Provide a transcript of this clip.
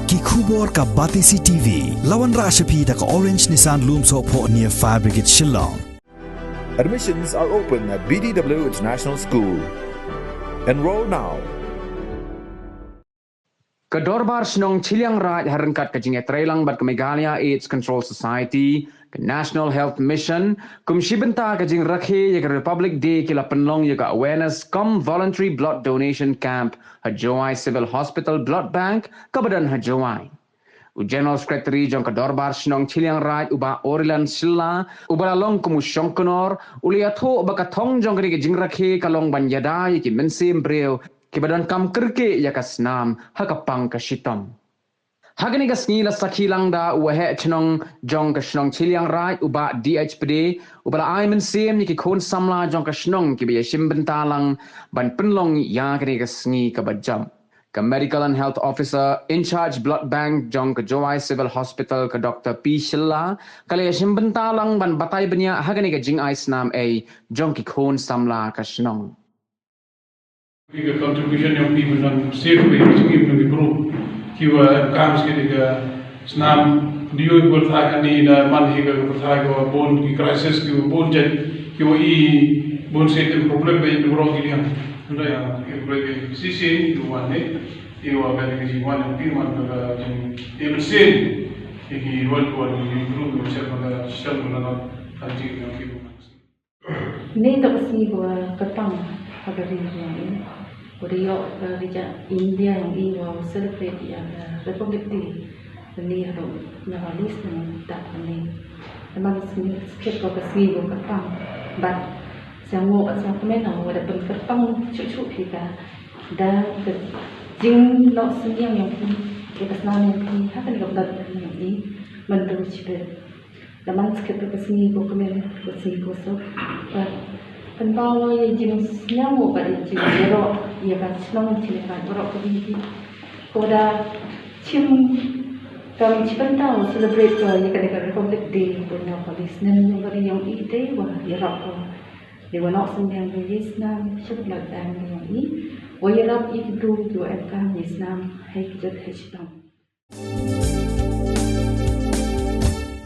ki khubor ka Batisi TV lawan rashapi da ka Orange Nissan Loomso po near Fire Brigade Shillong. Admissions are open at BDW International School. Enroll now. Kedorbar senong Chilliangraij harengkat ke jinge trailang bat ke Meghalaya AIDS Control Society, ke National Health Mission, kumsi benta ke jing Rakhe ya ke Republic Day kila penlong ya ke awareness kom voluntary blood donation camp Hajawai Civil Hospital Blood Bank ke badan Hajawai. General Secretary jong kedorbar senong Chilliangraij uba Orilan Silla uba long kumu Shongkonor uliatho uba katong jong ke jing Rakhe kalong banjada ya ke mensim breu kibadan kam kerke ya ka Snam hakapang ka Shitom. Hagani ka sngi la sakilang da uwahe chenong jong ka shnong Chilliangraij uba DHPD uba la ay mensem ni ki kon samla jong ka shnong ki biya shimbentalang ban penlong ya kani ka sngi ka bajam. Ka Medical and Health Officer in charge Blood Bank jong ka Jowai Civil Hospital ka Dr. P. Shilla kali ya shimbentalang ban batay banya hagani ka jing ay Snam ay jong ki kon samla ka shnong. The contribution of people on safe way to give them improve. Kiwa comes getting a Snam new berthagani na man higa berthago bone crisis kiwa bone jet kiwa bone set problem by the wrong area. Anda ya kiwa sisi kiwa ne kiwa kali kiwa one one ka even say ki one improve yourself na shall na kanji kiwa. Ni tak kasi gua ketang pada diri ini. Beliau dari India yang iwa celebrate yang Republic Day ini harus nyawalis dengan tak ini. Memang sikit kau kasi gua ketang, but siang gua siang kemana gua ada berketang cucu kita dan jing nak siang yang kita senang yang apa ni kau dah yang ini menurut cipta. Dalam sikit kau kasi gua kemana kasi gua so, Penbawa yang jenis nyamu pada jenis berok, ia kan senang cilikan berok kebihi. Koda cim kami cipentau celebrate ia kan dekat Republic Day punya polis nem yang beri yang ide wah ia rap dia nak sendiri yang Snam sebab dan yang ini wah ia rap itu dua ekam Snam hai kita hestam.